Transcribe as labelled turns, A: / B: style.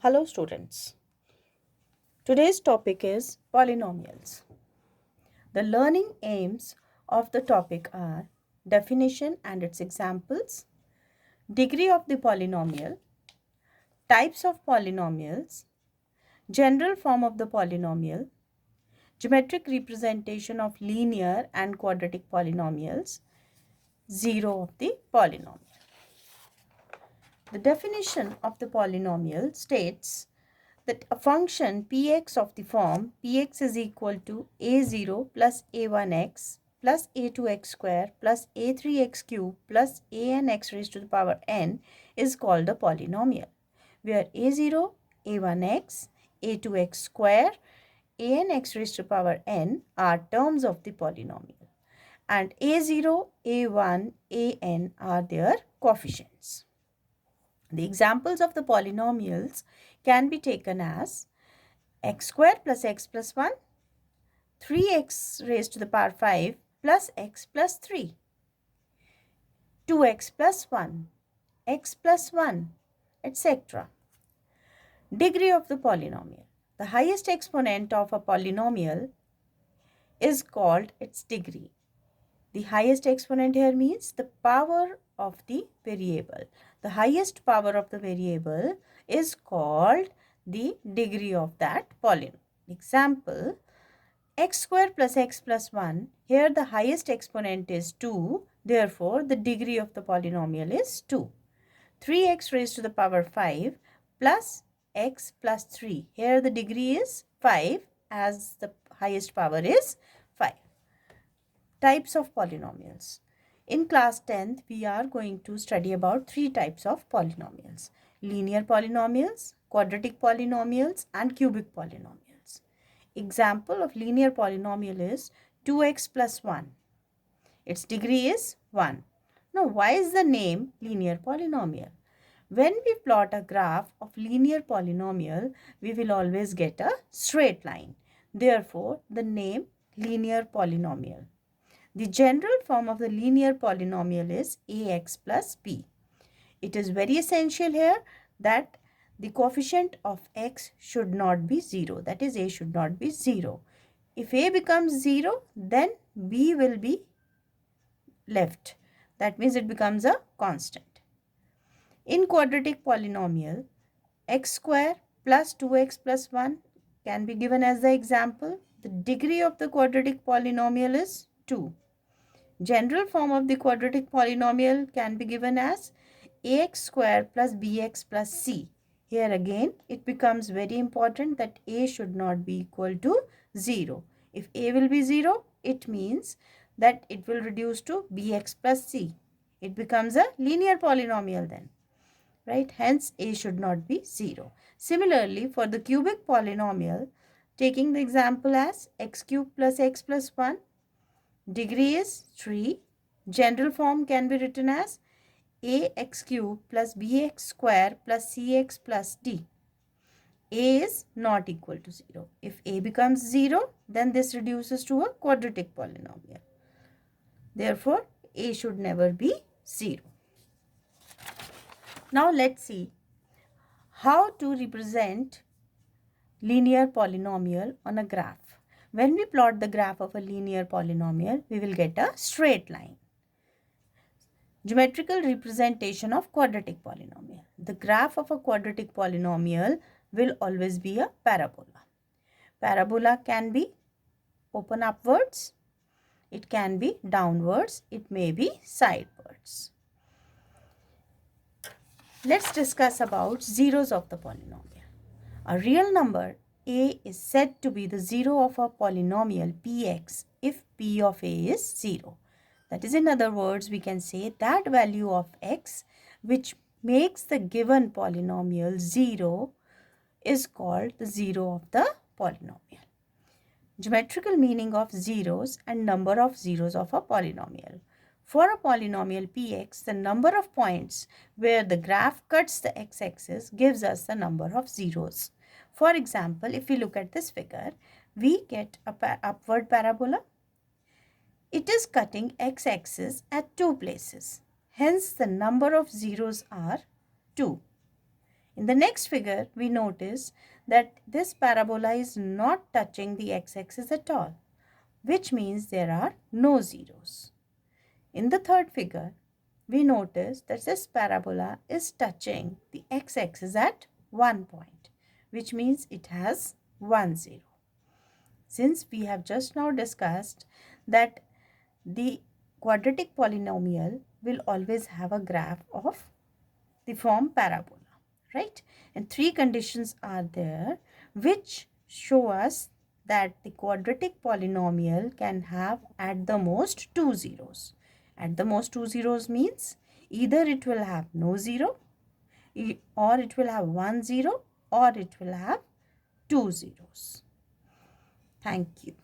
A: Hello students. Today's topic is polynomials. The learning aims of the topic are definition and its examples, degree of the polynomial, types of polynomials, general form of the polynomial, geometric representation of linear and quadratic polynomials, zero of the polynomial. The definition of the polynomial states that a function px of the form px is equal to a0 plus a1x plus a2x square plus a3x cube plus anx raised to the power n is called a polynomial, where a0, a1x, a2x square, anx raised to the power n are terms of the polynomial, and a0, a1, an are their coefficients. The examples of the polynomials can be taken as x square plus x plus 1, 3x raised to the power 5 plus x plus 3, 2x plus 1, x plus 1, etc. Degree of the polynomial. The highest exponent of a polynomial is called its degree. The highest exponent here means the power of the variable. The highest power of the variable is called the degree of that polynomial. Example, x square plus x plus 1. Here the highest exponent is 2. Therefore, the degree of the polynomial is 2. 3x raised to the power 5 plus x plus 3. Here the degree is 5 as the highest power is 5. Types of polynomials. In class 10th, we are going to study about 3 types of polynomials: linear polynomials, quadratic polynomials, and cubic polynomials. Example of linear polynomial is 2x plus 1. Its degree is 1. Now, why is the name linear polynomial? When we plot a graph of linear polynomial, we will always get a straight line. Therefore, the name linear polynomial. The general form of the linear polynomial is ax plus b. It is very essential here that the coefficient of x should not be 0. That is, a should not be 0. If a becomes 0, then b will be left. That means it becomes a constant. In quadratic polynomial, x square plus 2x plus 1 can be given as the example. The degree of the quadratic polynomial is 2. General form of the quadratic polynomial can be given as ax square plus bx plus c. Here again, it becomes very important that a should not be equal to 0. If a will be 0, it means that it will reduce to bx plus c. It becomes a linear polynomial then, right? Hence, a should not be 0. Similarly, for the cubic polynomial, taking the example as x cube plus x plus 1, degree is 3. General form can be written as ax cube plus bx square plus cx plus d. A is not equal to 0. If a becomes 0, then this reduces to a quadratic polynomial. Therefore, a should never be 0. Now, let's see how to represent linear polynomial on a graph. When we plot the graph of a linear polynomial, we will get a straight line. Geometrical representation of quadratic polynomial. The graph of a quadratic polynomial will always be a parabola. Parabola can be open upwards, it can be downwards, it may be sidewards. Let's discuss about zeros of the polynomial. A real number a is said to be the zero of a polynomial px if p of a is 0. That is, in other words, we can say that value of x which makes the given polynomial 0 is called the zero of the polynomial. Geometrical meaning of zeros and number of zeros of a polynomial. For a polynomial px, the number of points where the graph cuts the x-axis gives us the number of zeros. For example, if we look at this figure, we get a upward parabola. It is cutting x-axis at 2 places. Hence, the number of zeros are 2. In the next figure, we notice that this parabola is not touching the x-axis at all, which means there are no zeros. In the third figure, we notice that this parabola is touching the x-axis at one point, which means it has one zero. Since we have just now discussed that the quadratic polynomial will always have a graph of the form parabola, right? And three conditions are there which show us that the quadratic polynomial can have at the most two zeros. At the most two zeros means either it will have no zero, or it will have one zero, or it will have two zeros. Thank you.